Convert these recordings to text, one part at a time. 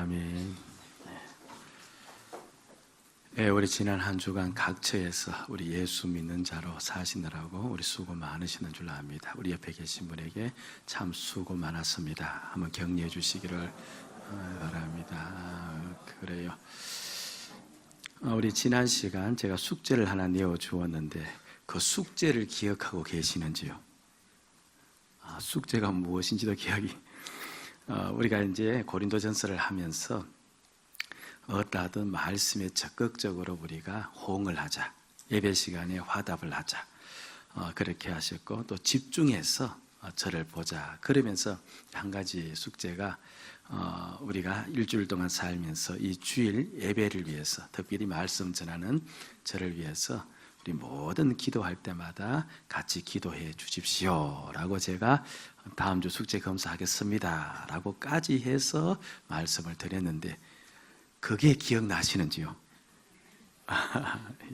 아멘. 네, 우리 지난 한 주간 각처에서 우리 예수 믿는 자로 사시느라고 우리 수고 많으시는 줄 압니다. 우리 옆에 계신 분에게 참 수고 많았습니다. 한번 격려해 주시기를 바랍니다. 그래요. 우리 지난 시간 제가 숙제를 하나 내어 주었는데 그 숙제를 기억하고 계시는지요? 숙제가 무엇인지도 기억이 우리가 이제 고린도전서를 하면서 어떠하든 말씀에 적극적으로 우리가 호응을 하자, 예배 시간에 화답을 하자, 그렇게 하셨고 또 집중해서 저를 보자. 그러면서 한 가지 숙제가 우리가 일주일 동안 살면서 이 주일 예배를 위해서, 특별히 말씀 전하는 저를 위해서 우리 모든 기도할 때마다 같이 기도해 주십시오 라고 제가 다음 주 숙제 검사하겠습니다 라고까지 해서 말씀을 드렸는데 그게 기억나시는지요?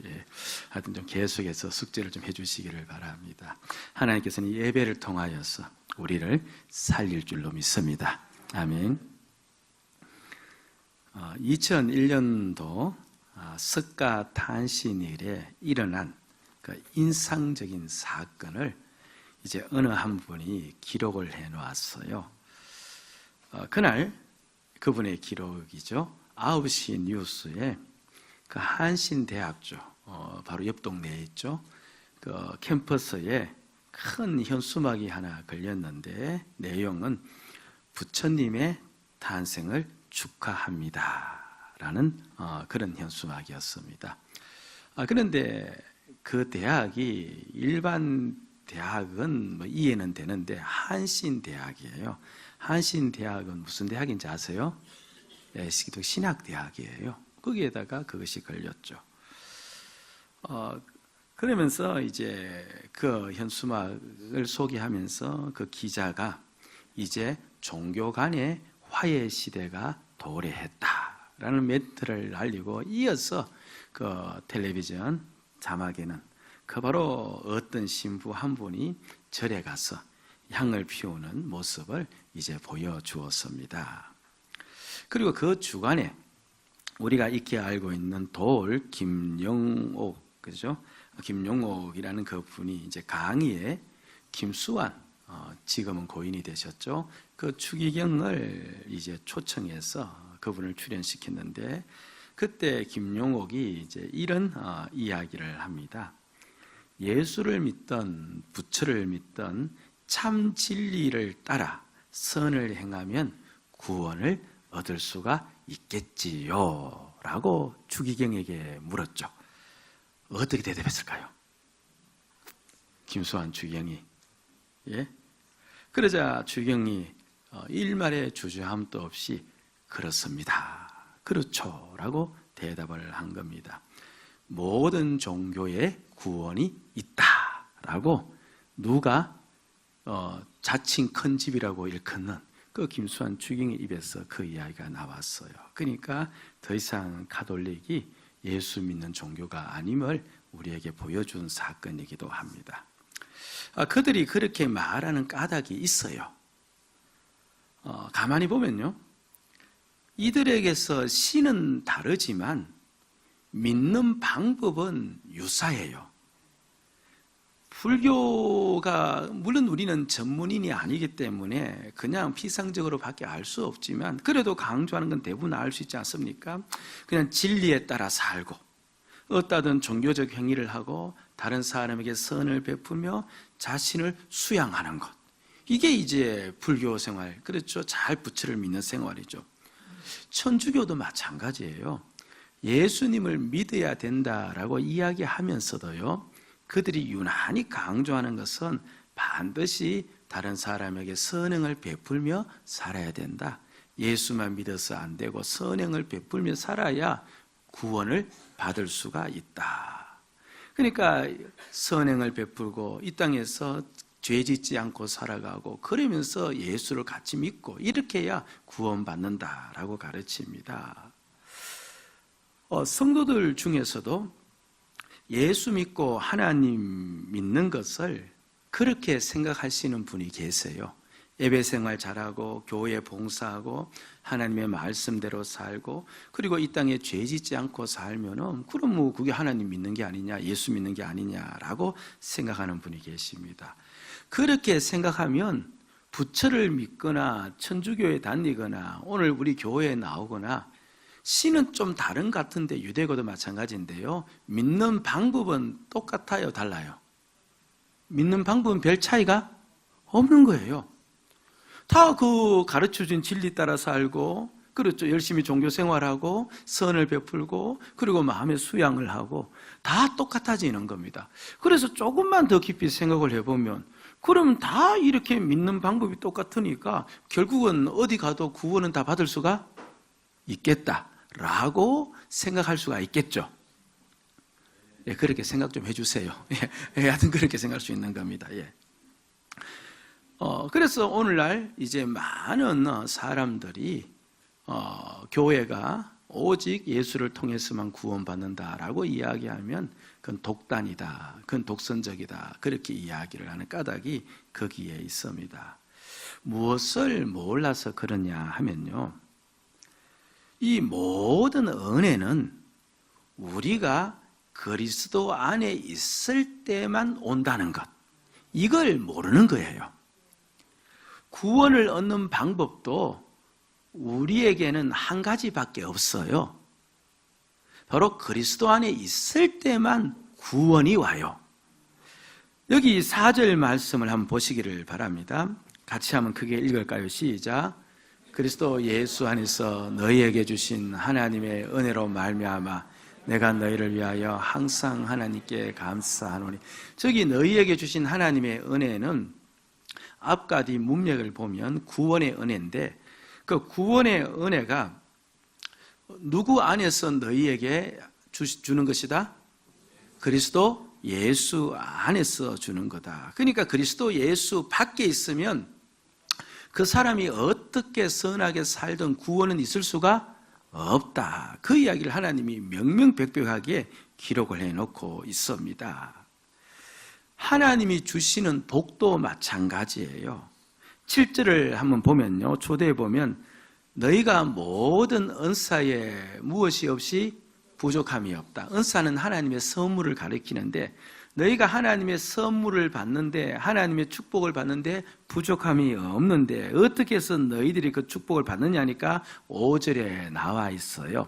예. 하여튼 좀 계속해서 숙제를 좀 해주시기를 바랍니다. 하나님께서는 예배를 통하여서 우리를 살릴 줄로 믿습니다. 아멘. 2001년도 석가 탄신일에 일어난 그 인상적인 사건을 이제 어느 한 분이 기록을 해 놓았어요. 그날 그분의 기록이죠. 9시 뉴스에 그 한신대학교 바로 옆 동네에 있죠. 그 캠퍼스에 큰 현수막이 하나 걸렸는데 내용은 부처님의 탄생을 축하합니다 라는 그런 현수막이었습니다. 그런데 그 대학이 일반 대학은 뭐 이해는 되는데 한신대학이에요. 한신대학은 무슨 대학인지 아세요? 네, 신학대학이에요. 거기에다가 그것이 걸렸죠. 그러면서 이제 그 현수막을 소개하면서 그 기자가 이제 종교 간의 화해 시대가 도래했다라는 멘트를 알리고 이어서 그 텔레비전 자막에는 그 바로 어떤 신부 한 분이 절에 가서 향을 피우는 모습을 이제 보여주었습니다. 그리고 그 주간에 우리가 익히 알고 있는 돌 김용옥, 그죠? 김용옥이라는 그 분이 이제 강의에 김수환, 지금은 고인이 되셨죠. 그 추기경을 이제 초청해서 그분을 출연시켰는데 그때 김용옥이 이제 이런 이야기를 합니다. 예수를 믿던 부처를 믿던 참 진리를 따라 선을 행하면 구원을 얻을 수가 있겠지요 라고 추기경에게 물었죠. 어떻게 대답했을까요? 김수환 추기경이. 예? 그러자 추기경이 일말의 주저함도 없이 그렇습니다, 그렇죠 라고 대답을 한 겁니다. 모든 종교에 구원이 있다 라고 누가 자칭 큰 집이라고 일컫는 그 김수환 추기경의 입에서 그 이야기가 나왔어요. 그러니까 더 이상 가톨릭이 예수 믿는 종교가 아님을 우리에게 보여준 사건이기도 합니다. 그들이 그렇게 말하는 까닭이 있어요. 가만히 보면요, 이들에게서 신은 다르지만 믿는 방법은 유사해요. 불교가 물론 우리는 전문인이 아니기 때문에 그냥 피상적으로 밖에 알 수 없지만 그래도 강조하는 건 대부분 알 수 있지 않습니까? 그냥 진리에 따라 살고 어떠하든 종교적 행위를 하고 다른 사람에게 선을 베푸며 자신을 수양하는 것, 이게 이제 불교 생활, 그렇죠? 잘 부처를 믿는 생활이죠. 천주교도 마찬가지예요. 예수님을 믿어야 된다라고 이야기하면서도요, 그들이 유난히 강조하는 것은 반드시 다른 사람에게 선행을 베풀며 살아야 된다. 예수만 믿어서 안 되고 선행을 베풀며 살아야 구원을 받을 수가 있다. 그러니까 선행을 베풀고 이 땅에서 죄 짓지 않고 살아가고 그러면서 예수를 같이 믿고 이렇게 해야 구원받는다라고 가르칩니다. 성도들 중에서도 예수 믿고 하나님 믿는 것을 그렇게 생각하시는 분이 계세요. 예배 생활 잘하고 교회 봉사하고 하나님의 말씀대로 살고 그리고 이 땅에 죄 짓지 않고 살면은 그럼 뭐 그게 하나님 믿는 게 아니냐, 예수 믿는 게 아니냐라고 생각하는 분이 계십니다. 그렇게 생각하면 부처를 믿거나 천주교에 다니거나 오늘 우리 교회에 나오거나 신은 좀 다른 것 같은데 유대교도 마찬가지인데요, 믿는 방법은 똑같아요, 달라요? 믿는 방법은 별 차이가 없는 거예요. 다 그 가르쳐준 진리 따라 살고, 그렇죠, 열심히 종교 생활하고 선을 베풀고 그리고 마음의 수양을 하고 다 똑같아지는 겁니다. 그래서 조금만 더 깊이 생각을 해보면 그럼 다 이렇게 믿는 방법이 똑같으니까 결국은 어디 가도 구원은 다 받을 수가 있겠다라고 생각할 수가 있겠죠. 예, 그렇게 생각 좀 해주세요. 예, 하여튼 그렇게 생각할 수 있는 겁니다. 예. 그래서 오늘날 이제 많은 사람들이 교회가 오직 예수를 통해서만 구원받는다라고 이야기하면 그건 독단이다, 그건 독선적이다, 그렇게 이야기를 하는 까닭이 거기에 있습니다. 무엇을 몰라서 그러냐 하면요, 이 모든 은혜는 우리가 그리스도 안에 있을 때만 온다는 것, 이걸 모르는 거예요. 구원을 얻는 방법도 우리에게는 한 가지밖에 없어요. 바로 그리스도 안에 있을 때만 구원이 와요. 여기 4절 말씀을 한번 보시기를 바랍니다. 같이 한번 크게 읽을까요? 시작. 그리스도 예수 안에서 너희에게 주신 하나님의 은혜로 말미암아 내가 너희를 위하여 항상 하나님께 감사하노니. 저기 너희에게 주신 하나님의 은혜는 앞과 뒤 문맥을 보면 구원의 은혜인데, 그 구원의 은혜가 누구 안에서 너희에게 주는 것이다? 그리스도 예수 안에서 주는 거다. 그러니까 그리스도 예수 밖에 있으면 그 사람이 어떻게 선하게 살든 구원은 있을 수가 없다. 그 이야기를 하나님이 명명백백하게 기록을 해놓고 있습니다. 하나님이 주시는 복도 마찬가지예요. 7절을 한번 보면요, 초대해 보면 너희가 모든 은사에 무엇이 없이 부족함이 없다. 은사는 하나님의 선물을 가리키는데 너희가 하나님의 선물을 받는데, 하나님의 축복을 받는데 부족함이 없는데 어떻게 해서 너희들이 그 축복을 받느냐니까 5절에 나와 있어요.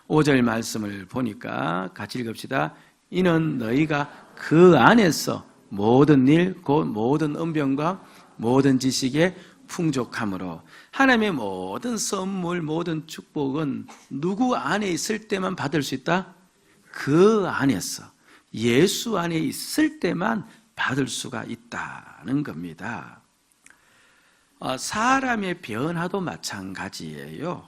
5절 말씀을 보니까 같이 읽읍시다. 이는 너희가 그 안에서 모든 일, 곧 모든 은병과 모든 지식에 풍족함으로. 하나님의 모든 선물, 모든 축복은 누구 안에 있을 때만 받을 수 있다? 그 안에서, 예수 안에 있을 때만 받을 수가 있다는 겁니다. 사람의 변화도 마찬가지예요.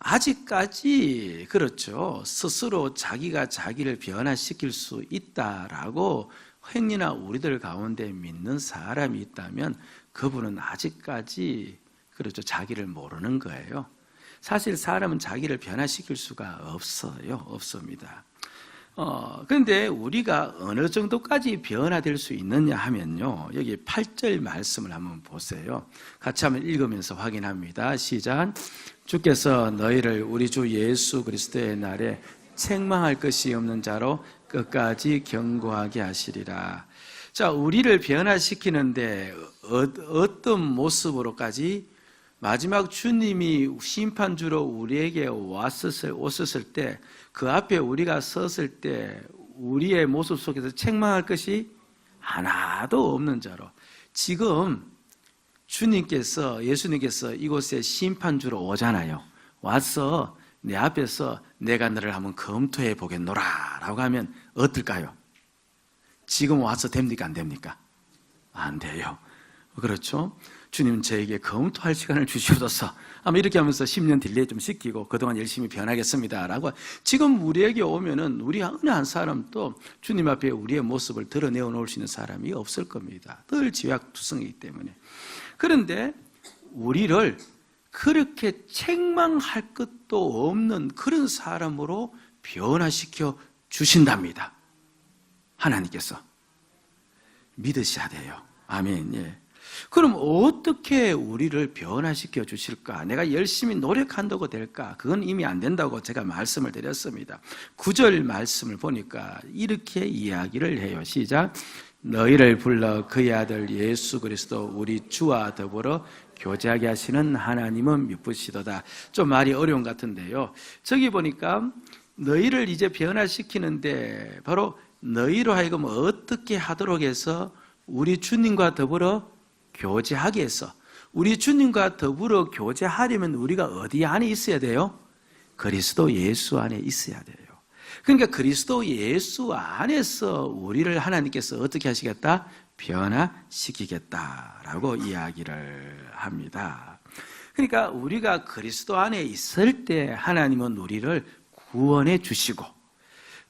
아직까지 그렇죠, 스스로 자기가 자기를 변화시킬 수 있다라고 행리나 우리들 가운데 믿는 사람이 있다면 그분은 아직까지 그렇죠, 자기를 모르는 거예요. 사실 사람은 자기를 변화시킬 수가 없습니다. 그런데 우리가 어느 정도까지 변화될 수 있느냐 하면요, 여기 8절 말씀을 한번 보세요. 같이 한번 읽으면서 확인합니다. 시작. 주께서 너희를 우리 주 예수 그리스도의 날에 책망할 것이 없는 자로 끝까지 견고하게 하시리라. 자, 우리를 변화시키는데 어떤 모습으로까지? 마지막 주님이 심판주로 우리에게 오셨을 때, 그 앞에 우리가 섰을 때 우리의 모습 속에서 책망할 것이 하나도 없는 자로. 지금 예수님께서 이곳에 심판주로 오잖아요. 와서 내 앞에서 내가 너를 한번 검토해 보겠노라 라고 하면 어떨까요? 지금 와서 됩니까? 안 됩니까? 안 돼요. 그렇죠? 주님은 저에게 검토할 시간을 주시옵소서. 아마 이렇게 하면서 10년 딜레이 좀 시키고 그동안 열심히 변하겠습니다 라고. 지금 우리에게 오면은 우리 어느 한 사람도 주님 앞에 우리의 모습을 드러내어 놓을 수 있는 사람이 없을 겁니다. 늘 지약투성이기 때문에. 그런데 우리를 그렇게 책망할 것도 없는 그런 사람으로 변화시켜 주신답니다. 하나님께서. 믿으셔야 돼요. 아멘. 예. 그럼 어떻게 우리를 변화시켜 주실까? 내가 열심히 노력한다고 될까? 그건 이미 안 된다고 제가 말씀을 드렸습니다. 9절 말씀을 보니까 이렇게 이야기를 해요. 시작. 너희를 불러 그의 아들 예수 그리스도 우리 주와 더불어 교제하게 하시는 하나님은 미쁘시도다. 좀 말이 어려운 것 같은데요. 저기 보니까 너희를 이제 변화시키는데 바로 너희로 하여금 어떻게 하도록 해서 우리 주님과 더불어 교제하게 해서, 우리 주님과 더불어 교제하려면 우리가 어디 안에 있어야 돼요? 그리스도 예수 안에 있어야 돼요. 그러니까 그리스도 예수 안에서 우리를 하나님께서 어떻게 하시겠다? 변화시키겠다라고 이야기를 합니다. 그러니까 우리가 그리스도 안에 있을 때 하나님은 우리를 구원해 주시고,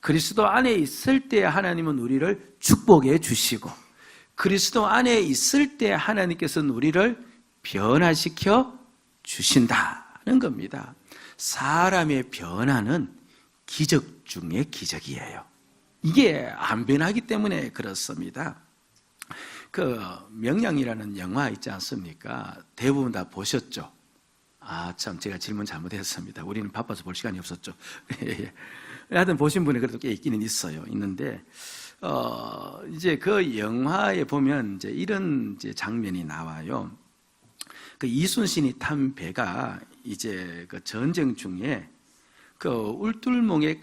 그리스도 안에 있을 때 하나님은 우리를 축복해 주시고, 그리스도 안에 있을 때 하나님께서는 우리를 변화시켜 주신다는 겁니다. 사람의 변화는 기적 중에 기적이에요. 이게 안 변하기 때문에 그렇습니다. 그 명량이라는 영화 있지 않습니까? 대부분 다 보셨죠? 참 제가 질문 잘못했습니다. 우리는 바빠서 볼 시간이 없었죠. 하여튼 보신 분이 그래도 꽤 있기는 있는데 이제 그 영화에 보면 이제 이런 이제 장면이 나와요. 그 이순신이 탄 배가 이제 그 전쟁 중에 그 울tur목에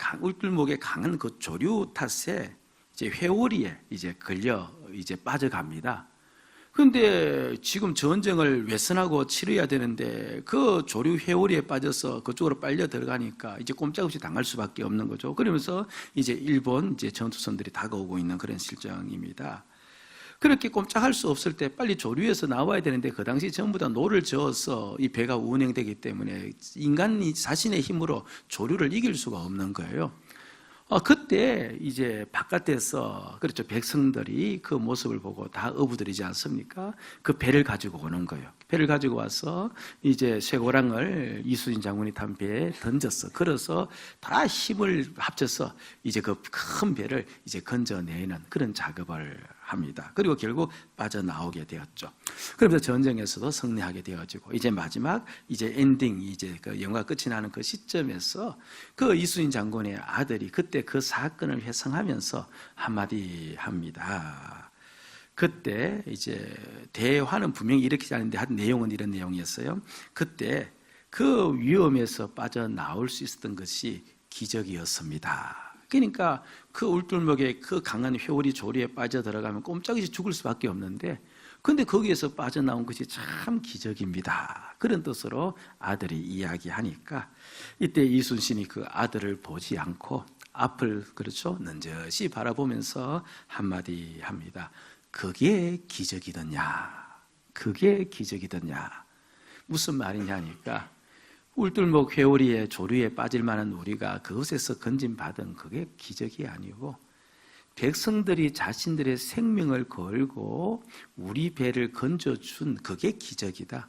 강한 그 조류 탓에 이제 회오리에 이제 걸려 이제 빠져갑니다. 그런데 지금 전쟁을 외선하고 치러야 되는데 그 조류 회오리에 빠져서 그쪽으로 빨려 들어가니까 이제 꼼짝없이 당할 수밖에 없는 거죠. 그러면서 이제 일본 이제 전투선들이 다가오고 있는 그런 실정입니다. 그렇게 꼼짝할 수 없을 때 빨리 조류에서 나와야 되는데 그 당시 전부 다 노를 저어서 이 배가 운행되기 때문에 인간이 자신의 힘으로 조류를 이길 수가 없는 거예요. 그때 이제 바깥에서 그렇죠, 백성들이 그 모습을 보고 다 어부들이지 않습니까? 그 배를 가지고 오는 거예요. 배를 가지고 와서 이제 쇠고랑을 이순신 장군이 탄 배에 던졌어. 그래서 다 힘을 합쳐서 이제 그 큰 배를 이제 건져내는 그런 작업을 합니다. 그리고 결국 빠져나오게 되었죠. 그러면서 전쟁에서도 승리하게 되어지고 이제 마지막 이제 엔딩, 이제 그 영화 끝이 나는 그 시점에서 그 이순신 장군의 아들이 그때 그 사건을 회상하면서 한마디 합니다. 그때 이제 대화는 분명히 이렇게 하는데 한 내용은 이런 내용이었어요. 그때 그 위험에서 빠져나올 수 있었던 것이 기적이었습니다. 그러니까 그 울tur목에 그 강한 회오리 조류에 빠져들어가면 꼼짝없이 죽을 수밖에 없는데, 근데 거기에서 빠져나온 것이 참 기적입니다. 그런 뜻으로 아들이 이야기하니까 이때 이순신이 그 아들을 보지 않고 앞을 그렇죠 넌저시 바라보면서 한마디 합니다. 그게 기적이더냐? 그게 기적이더냐? 무슨 말이냐니까 울tur목 회오리에 조류에 빠질 만한 우리가 그것에서 건진받은 그게 기적이 아니고 백성들이 자신들의 생명을 걸고 우리 배를 건져준 그게 기적이다.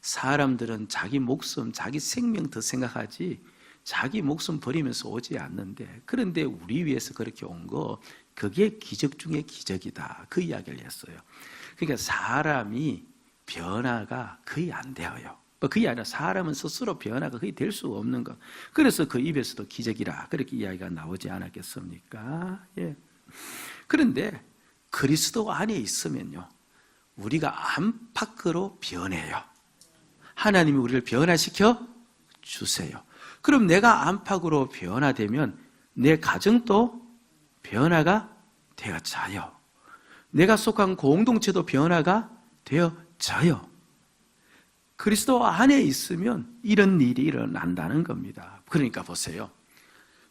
사람들은 자기 목숨, 자기 생명 더 생각하지 자기 목숨 버리면서 오지 않는데, 그런데 우리 위해서 그렇게 온 거 그게 기적 중에 기적이다. 그 이야기를 했어요. 그러니까 사람이 변화가 거의 안 되어요. 그게 아니라 사람은 스스로 변화가 거의 될 수 없는 것. 그래서 그 입에서도 기적이라 그렇게 이야기가 나오지 않았겠습니까? 예. 그런데 그리스도 안에 있으면요, 우리가 안팎으로 변해요. 하나님이 우리를 변화시켜 주세요. 그럼 내가 안팎으로 변화되면 내 가정도 변화가 되어져요. 내가 속한 공동체도 변화가 되어져요. 그리스도 안에 있으면 이런 일이 일어난다는 겁니다. 그러니까 보세요.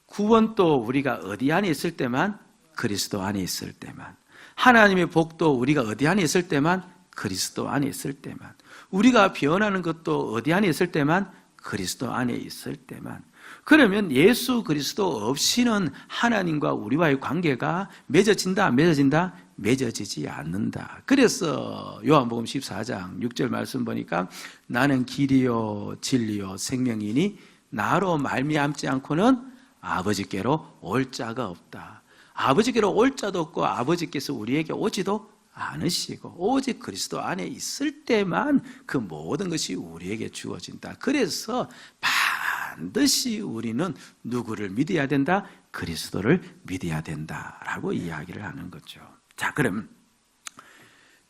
구원도 우리가 어디 안에 있을 때만, 그리스도 안에 있을 때만. 하나님의 복도 우리가 어디 안에 있을 때만, 그리스도 안에 있을 때만. 우리가 변하는 것도 어디 안에 있을 때만, 그리스도 안에 있을 때만. 그러면 예수 그리스도 없이는 하나님과 우리와의 관계가 맺어진다, 안 맺어진다? 맺어지지 않는다. 그래서 요한복음 14장 6절 말씀 보니까 나는 길이요 진리요 생명이니 나로 말미암지 않고는 아버지께로 올 자가 없다. 아버지께로 올 자도 없고 아버지께서 우리에게 오지도 않으시고 오직 그리스도 안에 있을 때만 그 모든 것이 우리에게 주어진다. 그래서 반드시 우리는 누구를 믿어야 된다? 그리스도를 믿어야 된다라고 이야기를 하는 거죠. 자, 그럼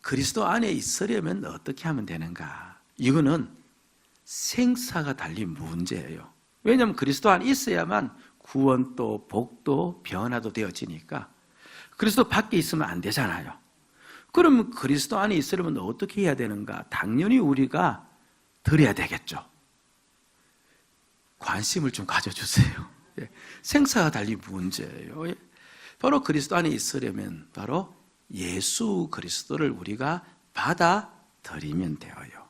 그리스도 안에 있으려면 어떻게 하면 되는가? 이거는 생사가 달린 문제예요. 왜냐하면 그리스도 안에 있어야만 구원도 복도 변화도 되어지니까 그리스도 밖에 있으면 안 되잖아요. 그러면 그리스도 안에 있으려면 어떻게 해야 되는가? 당연히 우리가 드려야 되겠죠. 관심을 좀 가져주세요. 생사가 달린 문제예요. 바로 그리스도 안에 있으려면 바로 예수 그리스도를 우리가 받아들이면 되어요.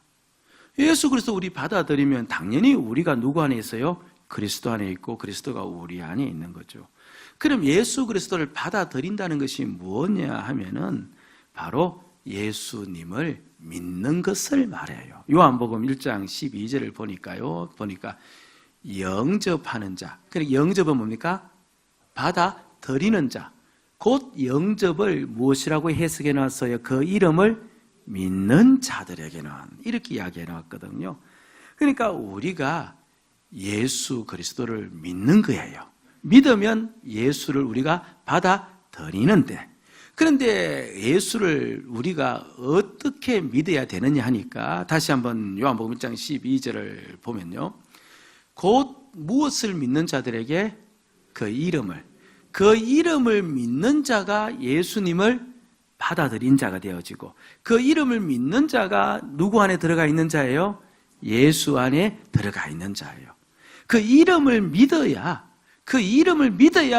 예수 그리스도 우리 받아들이면 당연히 우리가 누구 안에 있어요? 그리스도 안에 있고 그리스도가 우리 안에 있는 거죠. 그럼 예수 그리스도를 받아들인다는 것이 무엇이냐 하면은 바로 예수님을 믿는 것을 말해요. 요한복음 1장 12절을 보니까 영접하는 자. 그러니까 영접은 뭡니까? 받아들이는 자. 곧 영접을 무엇이라고 해석해 놨어요? 그 이름을 믿는 자들에게는 이렇게 이야기해 놨거든요. 그러니까 우리가 예수 그리스도를 믿는 거예요. 믿으면 예수를 우리가 받아들이는데, 그런데 예수를 우리가 어떻게 믿어야 되느냐 하니까 다시 한번 요한복음 1장 12절을 보면요, 곧 무엇을 믿는 자들에게 그 이름을 믿는 자가 예수님을 받아들인 자가 되어지고, 그 이름을 믿는 자가 누구 안에 들어가 있는 자예요? 예수 안에 들어가 있는 자예요. 그 이름을 믿어야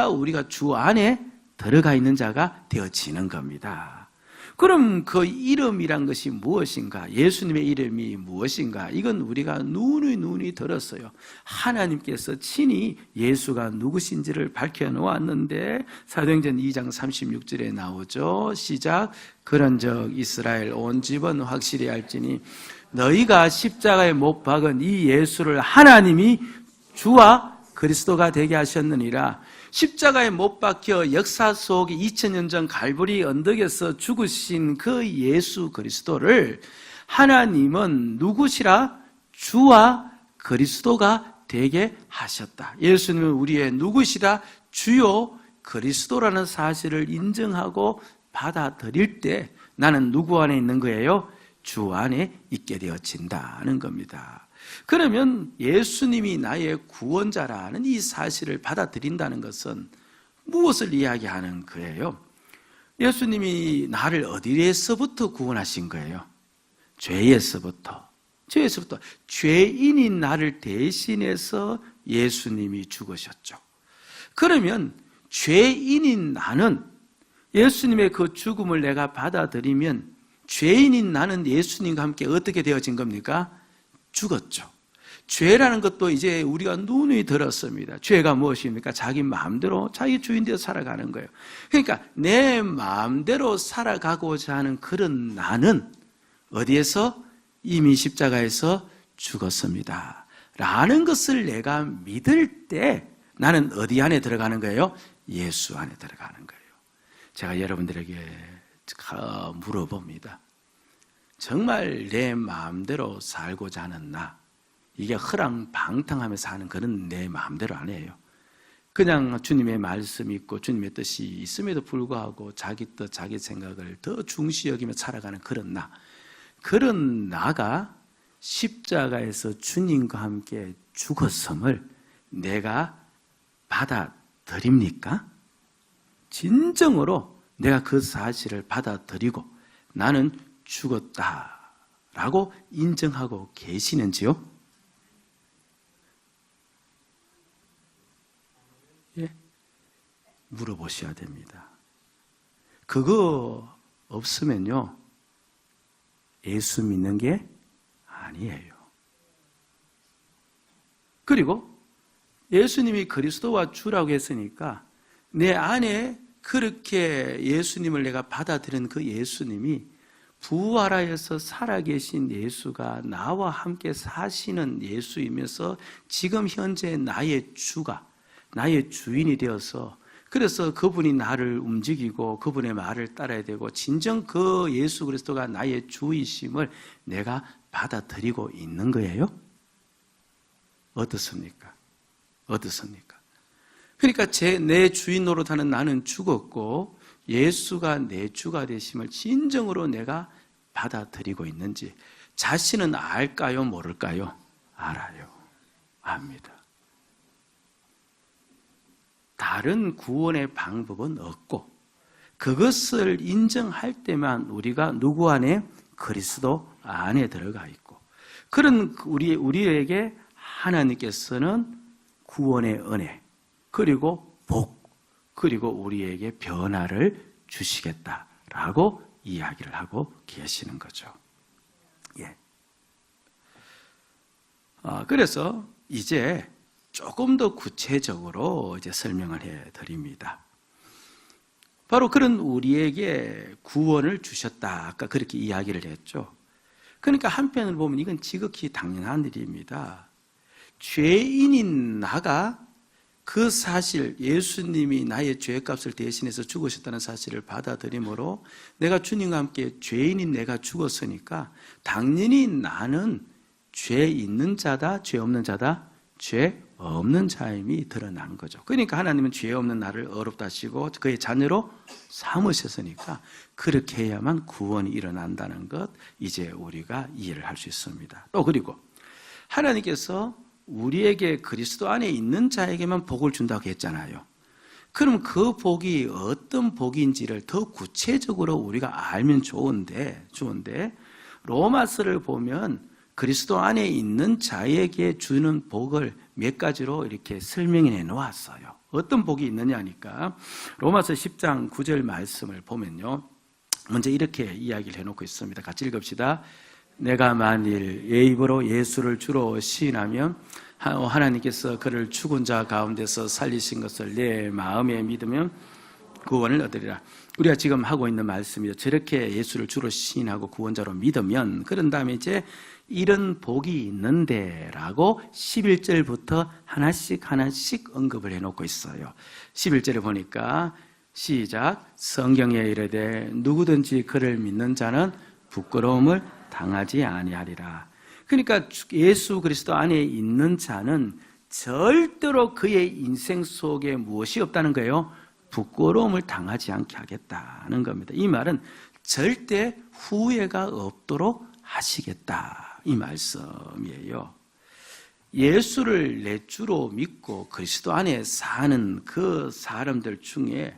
우리가 주 안에 들어가 있는 자가 되어지는 겁니다. 그럼 그 이름이란 것이 무엇인가? 예수님의 이름이 무엇인가? 이건 우리가 누누이 들었어요. 하나님께서 친히 예수가 누구신지를 밝혀놓았는데 사도행전 2장 36절에 나오죠. 시작. 그런즉 이스라엘 온 집은 확실히 알지니 너희가 십자가에 못 박은 이 예수를 하나님이 주와 그리스도가 되게 하셨느니라. 십자가에 못 박혀 역사 속 2000년 전 갈보리 언덕에서 죽으신 그 예수 그리스도를 하나님은 누구시라? 주와 그리스도가 되게 하셨다. 예수님은 우리의 누구시라? 주요 그리스도라는 사실을 인정하고 받아들일 때 나는 누구 안에 있는 거예요? 주 안에 있게 되어진다는 겁니다. 그러면 예수님이 나의 구원자라는 이 사실을 받아들인다는 것은 무엇을 이야기하는 거예요? 예수님이 나를 어디에서부터 구원하신 거예요? 죄에서부터. 죄인인 나를 대신해서 예수님이 죽으셨죠. 그러면 죄인인 나는 예수님의 그 죽음을 내가 받아들이면 죄인인 나는 예수님과 함께 어떻게 되어진 겁니까? 죽었죠. 죄라는 것도 이제 우리가 누누이 들었습니다. 죄가 무엇입니까? 자기 마음대로 자기 주인되어 살아가는 거예요. 그러니까 내 마음대로 살아가고자 하는 그런 나는 어디에서? 이미 십자가에서 죽었습니다 라는 것을 내가 믿을 때 나는 어디 안에 들어가는 거예요? 예수 안에 들어가는 거예요. 제가 여러분들에게 물어봅니다. 정말 내 마음대로 살고자 하는 나, 이게 허랑방탕하면서 하는 그런 내 마음대로 아니에요. 그냥 주님의 말씀이 있고 주님의 뜻이 있음에도 불구하고 자기 뜻, 자기 생각을 더 중시 여기며 살아가는 그런 나가 십자가에서 주님과 함께 죽었음을 내가 받아들입니까? 진정으로 내가 그 사실을 받아들이고 나는 죽었다라고 인정하고 계시는지요? 예? 물어보셔야 됩니다. 그거 없으면요, 예수 믿는 게 아니에요. 그리고 예수님이 그리스도와 주라고 했으니까 내 안에 그렇게 예수님을 내가 받아들인 그 예수님이 부활하여서 살아계신 예수가 나와 함께 사시는 예수이면서 지금 현재 나의 주가, 나의 주인이 되어서 그래서 그분이 나를 움직이고 그분의 말을 따라야 되고 진정 그 예수 그리스도가 나의 주이심을 내가 받아들이고 있는 거예요? 어떻습니까? 어떻습니까? 그러니까 내 주인 노릇하는 나는 죽었고 예수가 내 주가 되심을 진정으로 내가 받아들이고 있는지 자신은 알까요? 모를까요? 알아요. 압니다. 다른 구원의 방법은 없고 그것을 인정할 때만 우리가 누구 안에? 그리스도 안에 들어가 있고 그런 우리에게 하나님께서는 구원의 은혜 그리고 복 그리고 우리에게 변화를 주시겠다라고 이야기를 하고 계시는 거죠. 예. 그래서 이제 조금 더 구체적으로 이제 설명을 해 드립니다. 바로 그런 우리에게 구원을 주셨다. 아까 그렇게 이야기를 했죠. 그러니까 한편으로 보면 이건 지극히 당연한 일입니다. 죄인인 나가 그 사실, 예수님이 나의 죄값을 대신해서 죽으셨다는 사실을 받아들이므로 내가 주님과 함께 죄인인 내가 죽었으니까 당연히 나는 죄 있는 자다, 죄 없는 자다, 죄 없는 자임이 드러난 거죠. 그러니까 하나님은 죄 없는 나를 어렵다 하시고 그의 자녀로 삼으셨으니까 그렇게 해야만 구원이 일어난다는 것 이제 우리가 이해를 할 수 있습니다. 또 그리고 하나님께서 우리에게 그리스도 안에 있는 자에게만 복을 준다고 했잖아요. 그럼 그 복이 어떤 복인지를 더 구체적으로 우리가 알면 좋은데 로마서를 보면 그리스도 안에 있는 자에게 주는 복을 몇 가지로 이렇게 설명해 놓았어요. 어떤 복이 있느냐니까 로마서 10장 9절 말씀을 보면요. 먼저 이렇게 이야기를 해놓고 있습니다. 같이 읽읍시다. 내가 만일 내 입으로 예수를 주로 시인하면 하나님께서 그를 죽은 자 가운데서 살리신 것을 내 마음에 믿으면 구원을 얻으리라. 우리가 지금 하고 있는 말씀이죠. 저렇게 예수를 주로 시인하고 구원자로 믿으면 그런 다음에 이제 이런 복이 있는데 라고 11절부터 하나씩 언급을 해놓고 있어요. 11절에 보니까 시작. 성경에 이르되 누구든지 그를 믿는 자는 부끄러움을 당하지 아니하리라. 그러니까 예수 그리스도 안에 있는 자는 절대로 그의 인생 속에 무엇이 없다는 거예요? 부끄러움을 당하지 않게 하겠다는 겁니다. 이 말은 절대 후회가 없도록 하시겠다 이 말씀이에요. 예수를 내 주로 믿고 그리스도 안에 사는 그 사람들 중에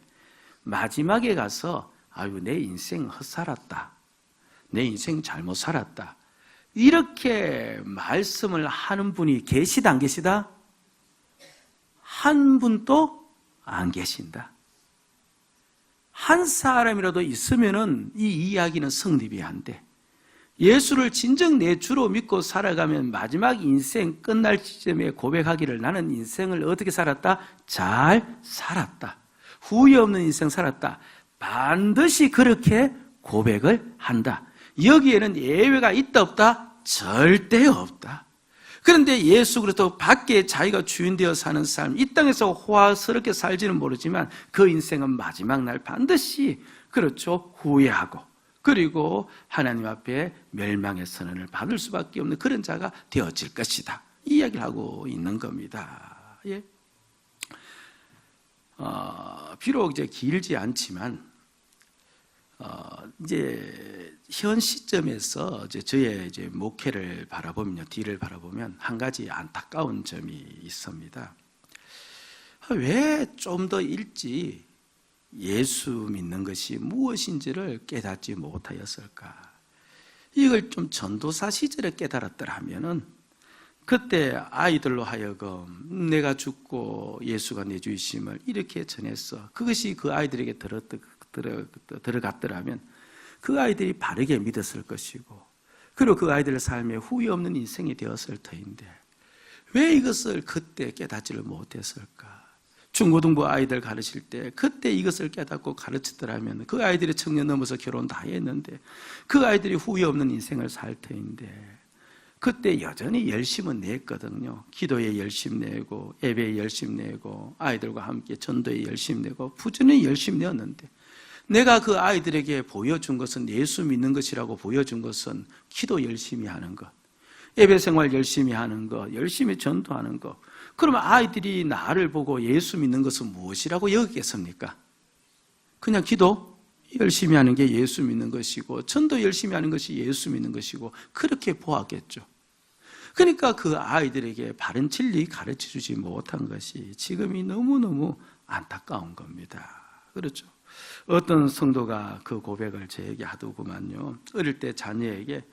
마지막에 가서 아유 내 인생 헛살았다, 내 인생 잘못 살았다 이렇게 말씀을 하는 분이 계시다 안 계시다? 한 분도 안 계신다. 한 사람이라도 있으면은 이 이야기는 성립이 안 돼. 예수를 진정 내 주로 믿고 살아가면 마지막 인생 끝날 지점에 고백하기를 나는 인생을 어떻게 살았다? 잘 살았다. 후회 없는 인생 살았다. 반드시 그렇게 고백을 한다. 여기에는 예외가 있다 없다? 절대 없다. 그런데 예수 그리스도 밖에 자기가 주인 되어 사는 삶, 이 땅에서 호화스럽게 살지는 모르지만 그 인생은 마지막 날 반드시 그렇죠 후회하고 그리고 하나님 앞에 멸망의 선언을 받을 수밖에 없는 그런 자가 되어질 것이다. 이 이야기를 하고 있는 겁니다. 예. 비록 이제 길지 않지만 이제 현 시점에서 이제 저의 이제 목회를 바라보면요, 뒤를 바라보면 한 가지 안타까운 점이 있습니다. 왜 좀 더 일찍 예수 믿는 것이 무엇인지를 깨닫지 못하였을까? 이걸 좀 전도사 시절에 깨달았더라면은 그때 아이들로 하여금 내가 죽고 예수가 내 주이심을 이렇게 전했어. 그것이 그 아이들에게 들어갔더라면 그 아이들이 바르게 믿었을 것이고 그리고 그 아이들의 삶에 후회 없는 인생이 되었을 터인데 왜 이것을 그때 깨닫지를 못했을까? 중고등부 아이들 가르칠 때 그때 이것을 깨닫고 가르치더라면 그 아이들이 청년 넘어서 결혼 다 했는데 그 아이들이 후회 없는 인생을 살 터인데 그때 여전히 열심은 냈거든요. 기도에 열심 내고 예배에 열심 내고 아이들과 함께 전도에 열심 내고 부지런히 열심 내었는데, 내가 그 아이들에게 보여준 것은 예수 믿는 것이라고 보여준 것은 기도 열심히 하는 것, 예배 생활 열심히 하는 것, 열심히 전도하는 것. 그러면 아이들이 나를 보고 예수 믿는 것은 무엇이라고 여기겠습니까? 그냥 기도 열심히 하는 게 예수 믿는 것이고 전도 열심히 하는 것이 예수 믿는 것이고 그렇게 보았겠죠. 그러니까 그 아이들에게 바른 진리 가르쳐주지 못한 것이 지금이 너무너무 안타까운 겁니다. 그렇죠. 어떤 성도가 그 고백을 저에게 하더구만요. 어릴 때 자녀에게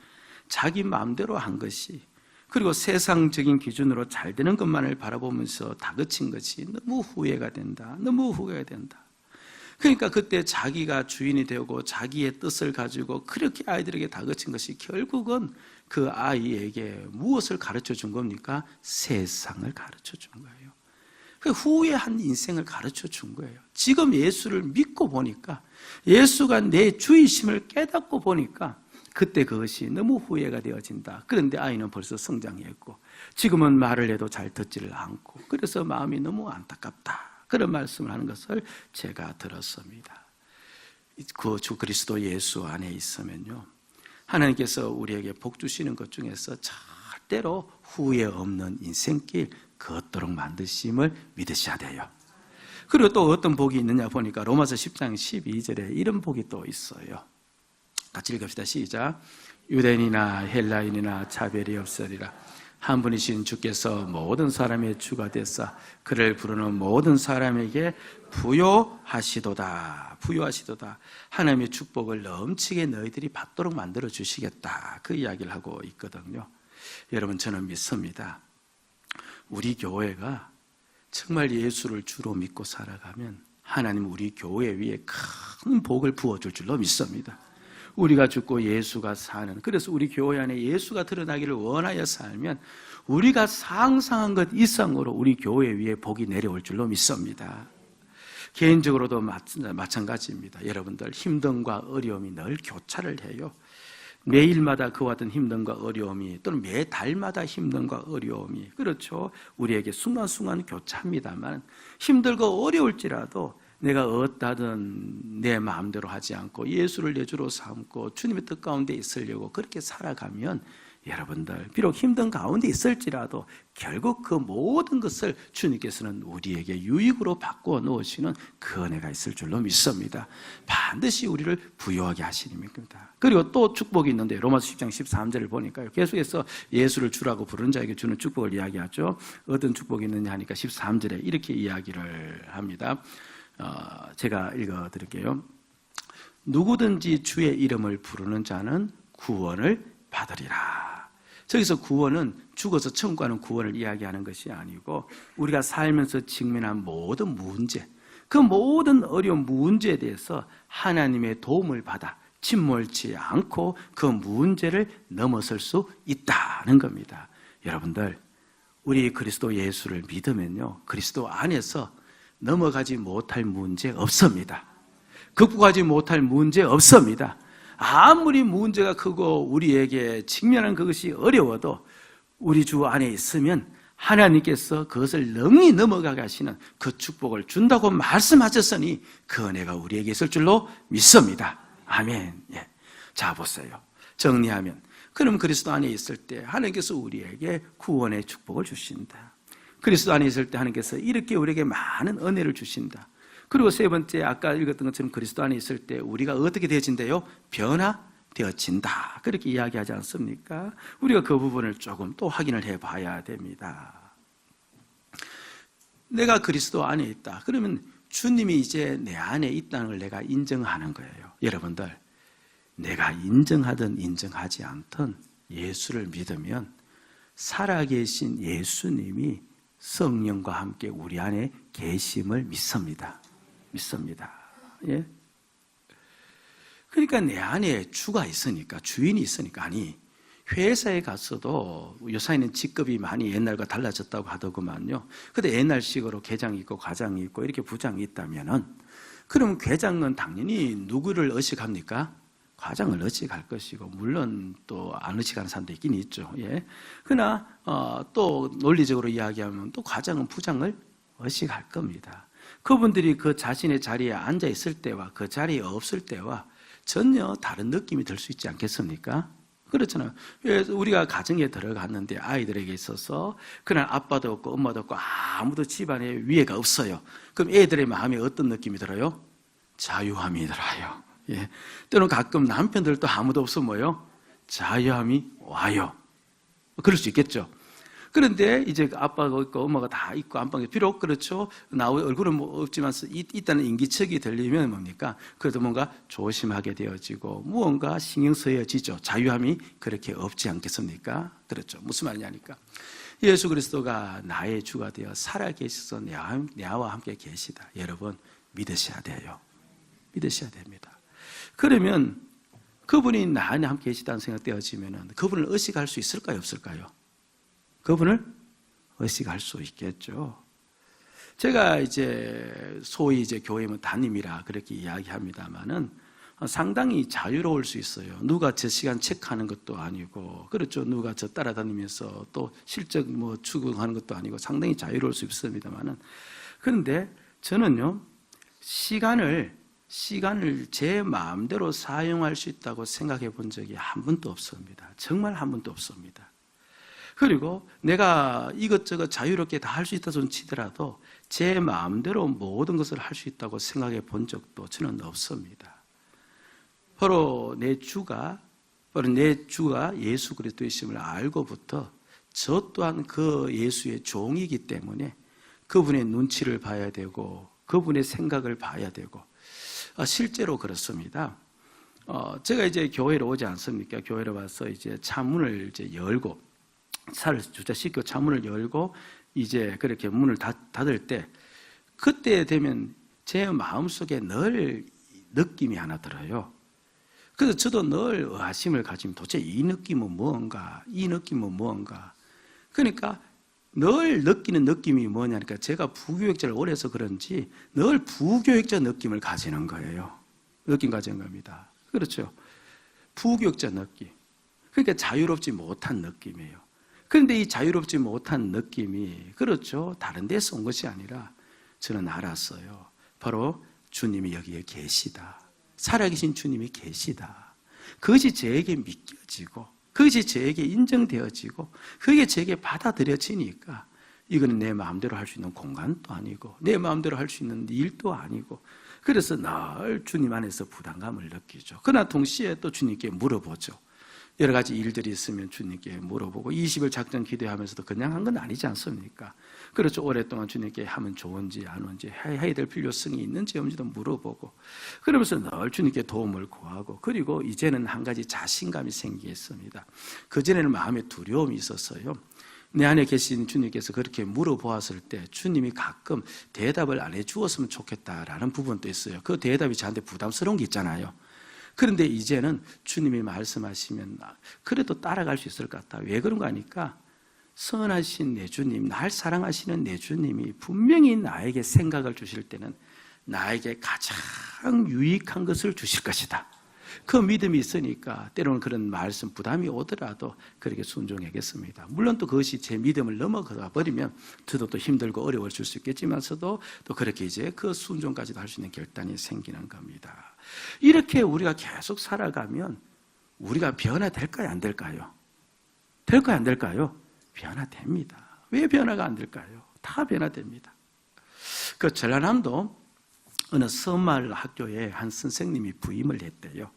자기 마음대로 한 것이, 그리고 세상적인 기준으로 잘 되는 것만을 바라보면서 다그친 것이 너무 후회가 된다. 너무 후회가 된다. 그러니까 그때 자기가 주인이 되고 자기의 뜻을 가지고 그렇게 아이들에게 다그친 것이 결국은 그 아이에게 무엇을 가르쳐 준 겁니까? 세상을 가르쳐 준 거예요. 그 후회한 인생을 가르쳐 준 거예요. 지금 예수를 믿고 보니까, 예수가 내 주이심을 깨닫고 보니까 그때 그것이 너무 후회가 되어진다. 그런데 아이는 벌써 성장했고 지금은 말을 해도 잘 듣지를 않고, 그래서 마음이 너무 안타깝다. 그런 말씀을 하는 것을 제가 들었습니다. 그 주 그리스도 예수 안에 있으면요, 하나님께서 우리에게 복 주시는 것 중에서 절대로 후회 없는 인생길 걷도록 만드심을 믿으셔야 돼요. 그리고 또 어떤 복이 있느냐 보니까 로마서 10장 12절에 이런 복이 또 있어요. 같이 읽읍시다. 시작. 유대인이나 헬라인이나 차별이 없으리라. 한 분이신 주께서 모든 사람의 주가 되사 그를 부르는 모든 사람에게 부요하시도다. 부요하시도다. 하나님의 축복을 넘치게 너희들이 받도록 만들어 주시겠다. 그 이야기를 하고 있거든요. 여러분, 저는 믿습니다. 우리 교회가 정말 예수를 주로 믿고 살아가면 하나님 우리 교회 위에 큰 복을 부어줄 줄로 믿습니다. 우리가 죽고 예수가 사는, 그래서 우리 교회 안에 예수가 드러나기를 원하여 살면 우리가 상상한 것 이상으로 우리 교회 위에 복이 내려올 줄로 믿습니다. 개인적으로도 마찬가지입니다. 여러분들 힘듦과 어려움이 늘 교차를 해요. 매일마다 그와 같은 힘듦과 어려움이, 또는 매달마다 힘듦과 어려움이, 그렇죠, 우리에게 순간순간 교차합니다만, 힘들고 어려울지라도 내가 어떠하든 내 마음대로 하지 않고 예수를 내 주로 삼고 주님의 뜻 가운데 있으려고 그렇게 살아가면, 여러분들 비록 힘든 가운데 있을지라도 결국 그 모든 것을 주님께서는 우리에게 유익으로 바꾸어 놓으시는 그 은혜가 있을 줄로 믿습니다. 반드시 우리를 부유하게 하시는 겁니다. 그리고 또 축복이 있는데 로마서 10장 13절을 보니까요, 계속해서 예수를 주라고 부르는 자에게 주는 축복을 이야기하죠. 어떤 축복이 있느냐 하니까 13절에 이렇게 이야기를 합니다. 제가 읽어드릴게요. 누구든지 주의 이름을 부르는 자는 구원을 받으리라. 저기서 구원은 죽어서 천국 가는 구원을 이야기하는 것이 아니고, 우리가 살면서 직면한 모든 문제, 그 모든 어려운 문제에 대해서 하나님의 도움을 받아 침몰치 않고 그 문제를 넘어설 수 있다는 겁니다. 여러분들, 우리 그리스도 예수를 믿으면요, 그리스도 안에서 넘어가지 못할 문제 없습니다. 극복하지 못할 문제 없습니다. 아무리 문제가 크고 우리에게 직면한 그것이 어려워도 우리 주 안에 있으면 하나님께서 그것을 능히 넘어가게 하시는 그 축복을 준다고 말씀하셨으니 그 은혜가 우리에게 있을 줄로 믿습니다. 아멘. 예. 자, 보세요. 정리하면, 그럼 그리스도 안에 있을 때 하나님께서 우리에게 구원의 축복을 주신다. 그리스도 안에 있을 때 하나님께서 이렇게 우리에게 많은 은혜를 주신다. 그리고 세 번째, 아까 읽었던 것처럼 그리스도 안에 있을 때 우리가 어떻게 되어진대요? 변화되어진다. 그렇게 이야기하지 않습니까? 우리가 그 부분을 조금 또 확인을 해봐야 됩니다. 내가 그리스도 안에 있다. 그러면 주님이 이제 내 안에 있다는 걸 내가 인정하는 거예요. 여러분들, 내가 인정하든 인정하지 않든 예수를 믿으면 살아계신 예수님이 성령과 함께 우리 안에 계심을 믿습니다. 예? 그러니까 내 안에 주가 있으니까, 주인이 있으니까. 아니, 회사에 갔어도 요사이는 직급이 많이 옛날과 달라졌다고 하더구만요. 근데 옛날식으로 계장이 있고 과장이 있고 이렇게 부장이 있다면은, 그럼 계장은 당연히 누구를 의식합니까? 과장을 의식할 것이고, 물론 또 안 의식하는 사람도 있긴 있죠. 예. 그러나 또 논리적으로 이야기하면 또 과장은 부장을 의식할 겁니다. 그분들이 그 자신의 자리에 앉아 있을 때와 그 자리에 없을 때와 전혀 다른 느낌이 들 수 있지 않겠습니까? 그렇잖아요. 우리가 가정에 들어갔는데 아이들에게 있어서 그날 아빠도 없고 엄마도 없고 아무도 집안에 위에가 없어요. 그럼 애들의 마음에 어떤 느낌이 들어요? 자유함이 들어요. 예. 때로는 가끔 남편들도 아무도 없으면 뭐요? 자유함이 와요. 그럴 수 있겠죠. 그런데 이제 아빠가 있고 엄마가 다 있고 안방에 비록 그렇죠. 나 얼굴은 뭐 없지만 일단은 인기척이 들리면 뭡니까? 그래도 뭔가 조심하게 되어지고 무언가 신경 쓰여지죠. 자유함이 그렇게 없지 않겠습니까? 그렇죠. 무슨 말이냐니까. 예수 그리스도가 나의 주가 되어 살아계셔서 나와 함께 계시다. 여러분 믿으셔야 돼요. 믿으셔야 됩니다. 그러면 그분이 나 안에 함께 계시다는 생각되어지면 그분을 의식할 수 있을까요? 없을까요? 그분을 의식할 수 있겠죠. 제가 이제 소위 이제 교회면 담임이라 그렇게 이야기합니다만은 상당히 자유로울 수 있어요. 누가 저 시간 체크하는 것도 아니고, 그렇죠. 누가 저 따라다니면서 또 실적 뭐 추구하는 것도 아니고 상당히 자유로울 수 있습니다만은, 그런데 저는요, 시간을 제 마음대로 사용할 수 있다고 생각해 본 적이 한 번도 없습니다. 정말 한 번도 없습니다. 그리고 내가 이것저것 자유롭게 다 할 수 있다 손 치더라도 제 마음대로 모든 것을 할 수 있다고 생각해 본 적도 저는 없습니다. 바로 내 주가 예수 그리스도이심을 알고부터 저 또한 그 예수의 종이기 때문에 그분의 눈치를 봐야 되고 그분의 생각을 봐야 되고, 실제로 그렇습니다. 제가 이제 교회로 오지 않습니까? 교회로 와서 이제 차문을 이제 열고 차를 주차 씻고 차문을 열고 이제 그렇게 문을 닫을 때, 그때 되면 제 마음속에 늘 느낌이 하나 들어요. 그래서 저도 늘 의아심을 가지면 도대체 이 느낌은 무언가, 이 느낌은 무언가. 그러니까 늘 느끼는 느낌이 뭐냐니까 제가 부교육자를 오래 해서 그런지 늘 부교육자 느낌을 가지는 거예요. 느낌 가지는 겁니다. 그렇죠. 부교육자 느낌. 그러니까 자유롭지 못한 느낌이에요. 그런데 이 자유롭지 못한 느낌이, 그렇죠, 다른 데서 온 것이 아니라 저는 알았어요. 바로 주님이 여기에 계시다. 살아계신 주님이 계시다. 그것이 저에게 믿겨지고 그것이 저에게 인정되어지고 그게 저에게 받아들여지니까 이거는 내 마음대로 할 수 있는 공간도 아니고 내 마음대로 할 수 있는 일도 아니고, 그래서 늘 주님 안에서 부담감을 느끼죠. 그러나 동시에 또 주님께 물어보죠. 여러 가지 일들이 있으면 주님께 물어보고 20일 작전 기도하면서도 그냥 한 건 아니지 않습니까? 그렇죠. 오랫동안 주님께 하면 좋은지 안 좋은지 해야 될 필요성이 있는지 없는지도 물어보고, 그러면서 늘 주님께 도움을 구하고, 그리고 이제는 한 가지 자신감이 생기겠습니다. 그전에는 마음에 두려움이 있었어요. 내 안에 계신 주님께서 그렇게 물어보았을 때 주님이 가끔 대답을 안 해주었으면 좋겠다라는 부분도 있어요. 그 대답이 저한테 부담스러운 게 있잖아요. 그런데 이제는 주님이 말씀하시면 그래도 따라갈 수 있을 것 같다. 왜 그런가 하니까 선하신 내 주님, 날 사랑하시는 내 주님이 분명히 나에게 생각을 주실 때는 나에게 가장 유익한 것을 주실 것이다. 그 믿음이 있으니까 때로는 그런 말씀 부담이 오더라도 그렇게 순종하겠습니다. 물론 또 그것이 제 믿음을 넘어가 버리면 저도 또 힘들고 어려워질 수 있겠지만서도 또 그렇게 이제 그 순종까지도 할 수 있는 결단이 생기는 겁니다. 이렇게 우리가 계속 살아가면 우리가 변화될까요? 안 될까요? 될까요? 안 될까요? 변화됩니다. 왜 변화가 안 될까요? 다 변화됩니다. 그 전라남도 어느 섬마을 학교에 한 선생님이 부임을 했대요.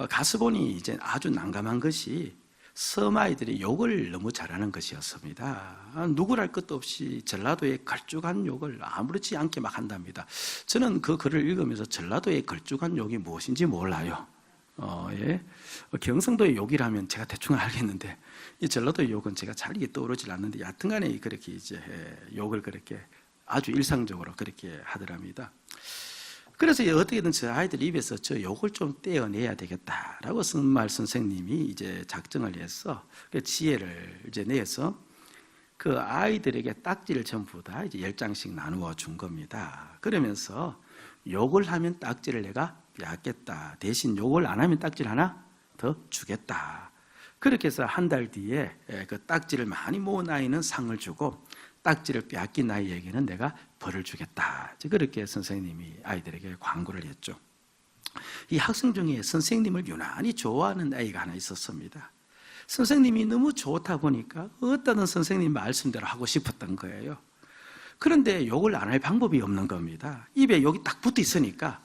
가서 보니 이제 아주 난감한 것이 섬 아이들이 욕을 너무 잘하는 것이었습니다. 누구랄 것도 없이 전라도의 걸쭉한 욕을 아무렇지 않게 막 한답니다. 저는 그 글을 읽으면서 전라도의 걸쭉한 욕이 무엇인지 몰라요. 예. 경상도의 욕이라면 제가 대충 알겠는데 이 전라도의 욕은 제가 잘 이게 떠오르질 않는데 여튼간에 그렇게 이제 욕을 그렇게 아주 일상적으로 그렇게 하더랍니다. 그래서 어떻게든 저 아이들 입에서 저 욕을 좀 떼어내야 되겠다라고 선말 선생님이 이제 작정을 해서 그 지혜를 이제 내서 그 아이들에게 딱지를 전부 다 이제 10장씩 나누어 준 겁니다. 그러면서 욕을 하면 딱지를 내가 빼앗겠다. 대신 요걸 안 하면 딱지를 하나 더 주겠다. 그렇게 해서 한 달 뒤에 그 딱지를 많이 모은 아이는 상을 주고 딱지를 빼앗긴 아이에게는 내가 벌을 주겠다. 그렇게 선생님이 아이들에게 광고를 했죠. 이 학생 중에 선생님을 유난히 좋아하는 아이가 하나 있었습니다. 선생님이 너무 좋다 보니까 어떤 선생님 말씀대로 하고 싶었던 거예요. 그런데 욕을 안 할 방법이 없는 겁니다. 입에 욕이 딱 붙어 있으니까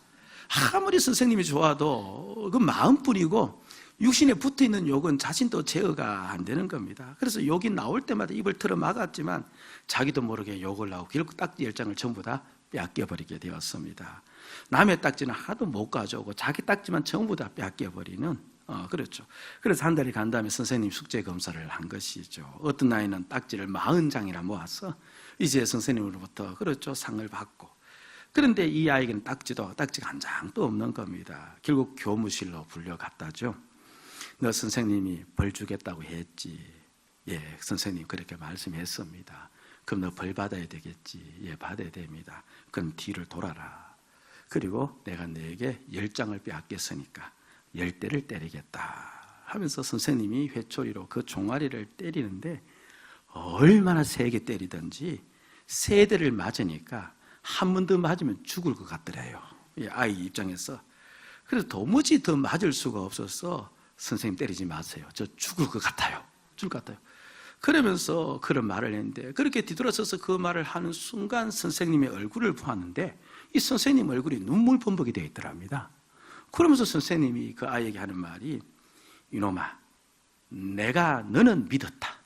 아무리 선생님이 좋아도 그 마음뿐이고 육신에 붙어 있는 욕은 자신도 제어가 안 되는 겁니다. 그래서 욕이 나올 때마다 입을 틀어 막았지만 자기도 모르게 욕을 하고 결국 딱지 10장을 전부 다 빼앗겨버리게 되었습니다. 남의 딱지는 하도 못 가져오고 자기 딱지만 전부 다 빼앗겨버리는 그렇죠. 그래서 한 달이 간 다음에 선생님 숙제 검사를 한 것이죠. 어떤 아이는 딱지를 40장이나 모아서 이제 선생님으로부터 그렇죠 상을 받고, 그런데 이 아이에게는 딱지가 한 장도 없는 겁니다. 결국 교무실로 불려갔다죠. 너 선생님이 벌 주겠다고 했지. 예, 선생님 그렇게 말씀했습니다. 그럼 너 벌 받아야 되겠지. 예, 받아야 됩니다. 그럼 뒤를 돌아라. 그리고 내가 너에게 10장을 빼앗겼으니까 10대를 때리겠다 하면서 선생님이 회초리로 그 종아리를 때리는데 얼마나 세게 때리든지 3대를 맞으니까 한 번 더 맞으면 죽을 것 같더래요. 이 아이 입장에서. 그래서 도무지 더 맞을 수가 없어서 선생님 때리지 마세요. 저 죽을 것 같아요. 죽을 것 같아요. 그러면서 그런 말을 했는데, 그렇게 뒤돌아서서 그 말을 하는 순간 선생님의 얼굴을 보았는데 이 선생님 얼굴이 눈물 범벅이 되어 있더랍니다. 그러면서 선생님이 그 아이에게 하는 말이, 이놈아, 내가 너는 믿었다.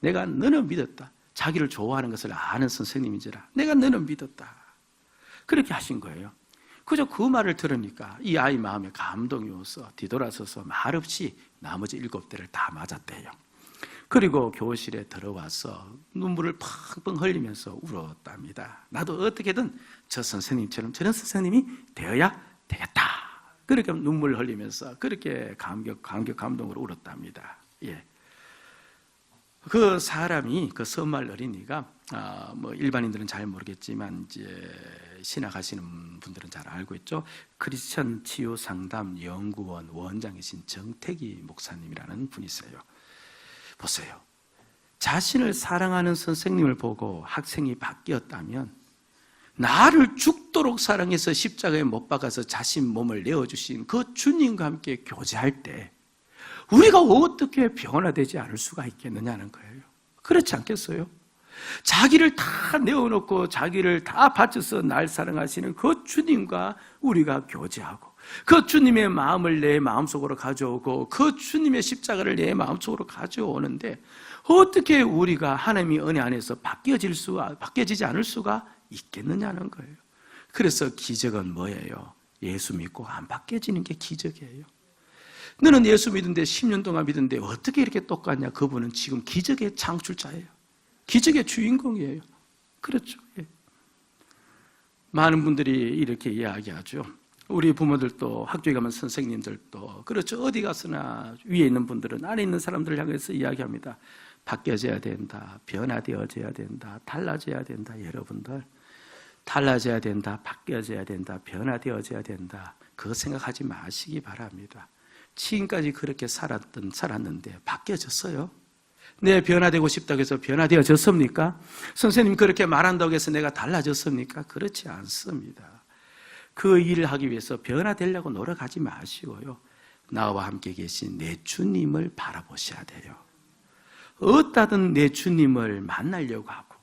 내가 너는 믿었다. 자기를 좋아하는 것을 아는 선생님인지라 내가 너는 믿었다. 그렇게 하신 거예요. 그저 그 말을 들으니까 이 아이 마음에 감동이 와서 뒤돌아서서 말없이 나머지 7대를 다 맞았대요. 그리고 교실에 들어와서 눈물을 펑펑 흘리면서 울었답니다. 나도 어떻게든 저 선생님처럼 저런 선생님이 되어야 되겠다. 그렇게 눈물을 흘리면서 그렇게 감동으로 울었답니다. 예. 그 사람이, 그 선말 어린이가 뭐 일반인들은 잘 모르겠지만 이제 신학하시는 분들은 잘 알고 있죠. 크리스천 치유 상담 연구원 원장이신 정택이 목사님이라는 분이세요. 보세요. 자신을 사랑하는 선생님을 보고 학생이 바뀌었다면, 나를 죽도록 사랑해서 십자가에 못 박아서 자신 몸을 내어주신 그 주님과 함께 교제할 때 우리가 어떻게 변화되지 않을 수가 있겠느냐는 거예요. 그렇지 않겠어요? 자기를 다 내어놓고 자기를 다 바쳐서 날 사랑하시는 그 주님과 우리가 교제하고, 그 주님의 마음을 내 마음속으로 가져오고, 그 주님의 십자가를 내 마음속으로 가져오는데 어떻게 우리가 하나님의 은혜 안에서 바뀌어지지 않을 수가 있겠느냐는 거예요. 그래서 기적은 뭐예요? 예수 믿고 안 바뀌어지는 게 기적이에요. 너는 예수 믿는데 10년 동안 믿는데 어떻게 이렇게 똑같냐? 그분은 지금 기적의 창출자예요. 기적의 주인공이에요. 그렇죠. 예. 많은 분들이 이렇게 이야기하죠. 우리 부모들도, 학교에 가면 선생님들도, 그렇죠. 어디 가서나 위에 있는 분들은 아래 있는 사람들을 향해서 이야기합니다. 바뀌어져야 된다. 변화되어져야 된다. 달라져야 된다. 여러분들, 달라져야 된다. 바뀌어져야 된다. 변화되어져야 된다. 그거 생각하지 마시기 바랍니다. 지금까지 그렇게 살았는데 바뀌어졌어요? 내 변화되고 싶다고 해서 변화되어졌습니까? 선생님 그렇게 말한다고 해서 내가 달라졌습니까? 그렇지 않습니다. 그 일을 하기 위해서 변화되려고 노력하지 마시고요, 나와 함께 계신 내 주님을 바라보셔야 돼요. 어디든 내 주님을 만나려고 하고,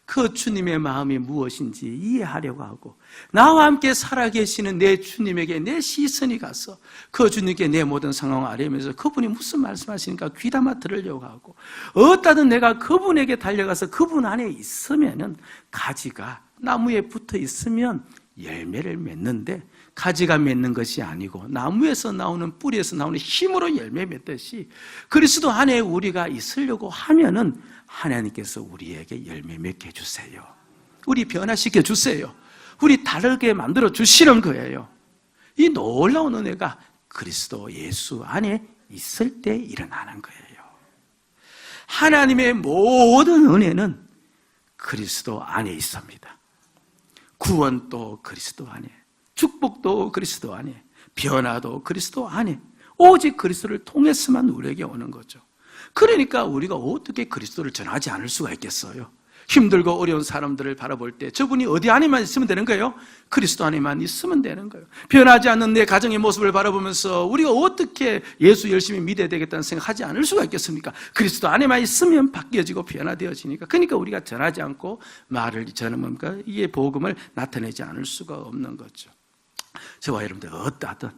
그 주님의 마음이 무엇인지 이해하려고 하고, 나와 함께 살아계시는 내 주님에게 내 시선이 가서 그 주님께 내 모든 상황을 알리면서 그분이 무슨 말씀하시니까 귀담아 들으려고 하고, 어디든 내가 그분에게 달려가서 그분 안에 있으면은, 가지가 나무에 붙어 있으면 열매를 맺는데, 가지가 맺는 것이 아니고 나무에서 나오는, 뿌리에서 나오는 힘으로 열매 맺듯이 그리스도 안에 우리가 있으려고 하면은 하나님께서 우리에게 열매 맺게 해주세요. 우리 변화시켜 주세요. 우리 다르게 만들어 주시는 거예요. 이 놀라운 은혜가 그리스도 예수 안에 있을 때 일어나는 거예요. 하나님의 모든 은혜는 그리스도 안에 있습니다. 구원도 그리스도 안에, 축복도 그리스도 안에, 변화도 그리스도 안에, 오직 그리스도를 통해서만 우리에게 오는 거죠. 그러니까 우리가 어떻게 그리스도를 전하지 않을 수가 있겠어요? 힘들고 어려운 사람들을 바라볼 때 저분이 어디 안에만 있으면 되는 거예요? 그리스도 안에만 있으면 되는 거예요. 변하지 않는 내 가정의 모습을 바라보면서 우리가 어떻게 예수 열심히 믿어야 되겠다는 생각하지 않을 수가 있겠습니까? 그리스도 안에만 있으면 바뀌어지고 변화되어지니까. 그러니까 우리가 전하지 않고 말을 전하면 이게 복음을 나타내지 않을 수가 없는 거죠. 저와 여러분들 어떠하든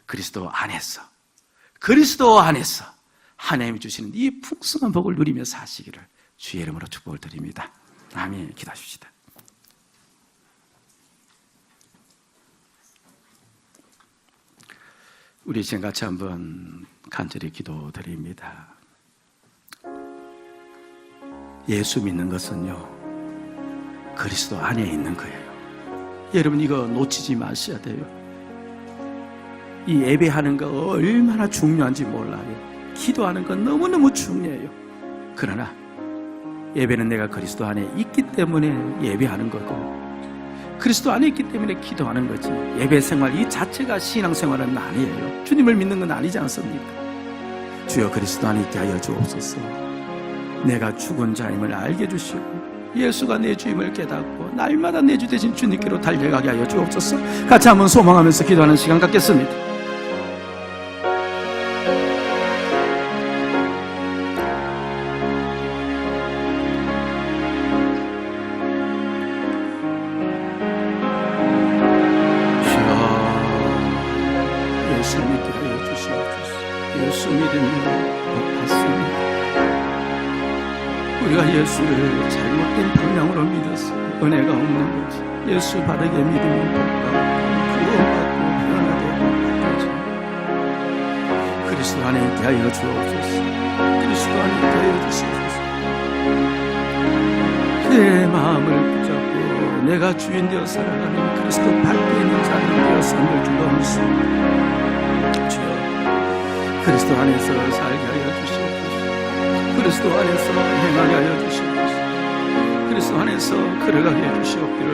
그리스도 안에서 하나님이 주시는 이 풍성한 복을 누리며 사시기를 주의 이름으로 축복을 드립니다. 아멘. 기도하십시다. 우리 지금 같이 한번 간절히 기도드립니다. 예수 믿는 것은요, 그리스도 안에 있는 거예요. 여러분 이거 놓치지 마셔야 돼요. 이 예배하는 거 얼마나 중요한지 몰라요. 기도하는 건 너무너무 중요해요. 그러나 예배는 내가 그리스도 안에 있기 때문에 예배하는 거고, 그리스도 안에 있기 때문에 기도하는 거지, 예배 생활 이 자체가 신앙생활은 아니에요. 주님을 믿는 건 아니지 않습니까? 주여 그리스도 안에 있게 하여 주옵소서. 내가 죽은 자임을 알게 해주시고 예수가 내 주임을 깨닫고 날마다 내 주 되신 주님께로 달려가게 하여 주옵소서. 같이 한번 소망하면서 기도하는 시간 갖겠습니다. 예수 믿게 하여 주시옵소서. 예수 믿으면 복 받습니다. 우리가 예수를 잘못된 방향으로 믿어서 은혜가 없는 거지. 예수 바르게 믿으면 복 받고 구원받고 변화되고 바뀌어져. 그리스도 안에 있게 하여 주옵소서. 그리스도 안에 있게 하여 주시옵소서. 내 마음을 붙잡고 내가 주인 되어 살아가는 그리스도 밟고 있는 자를 되어 섬길 주옵소서. 그리스도 안에서 살게 하여 주시옵소서. 그리스도 안에서 행하게 하여 주시옵소서. 그리스도 안에서 걸어가게 해 주시옵기를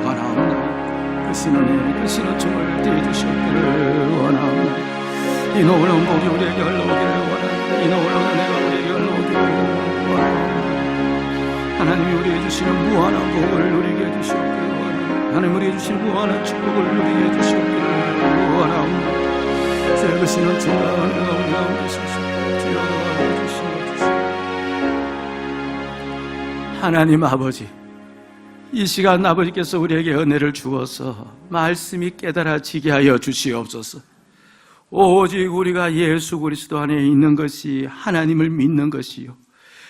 원하옵나이다. 그 신원에 그 신호증을 띄워 주시옵기를 원하옵나이다. 이 놀라운 복이 우리에게 흘러오기를 원하옵나이다. 이 놀라운 은혜가 우리에게 흘러오기를 원하옵나이다. 하나님이 우리에게 주시는 무한한 복을 누리게 해 주시옵기를 원하옵나이다. 하나님 우리에게 주시는 무한한 축복을 누리게 해 주시옵기를 원하옵나이다. 그 신원증과 은혜가 우리 가운데 있으시옵소서. 주여 주시옵소서. 하나님 아버지, 이 시간 아버지께서 우리에게 은혜를 주어서 말씀이 깨달아지게 하여 주시옵소서. 오직 우리가 예수 그리스도 안에 있는 것이 하나님을 믿는 것이요,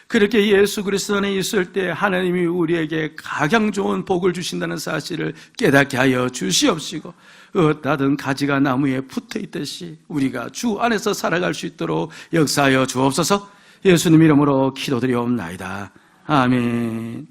그렇게 예수 그리스도 안에 있을 때 하나님이 우리에게 가장 좋은 복을 주신다는 사실을 깨닫게 하여 주시옵시고, 어떠하든 가지가 나무에 붙어 있듯이 우리가 주 안에서 살아갈 수 있도록 역사하여 주옵소서. 예수님 이름으로 기도드리옵나이다. 아멘.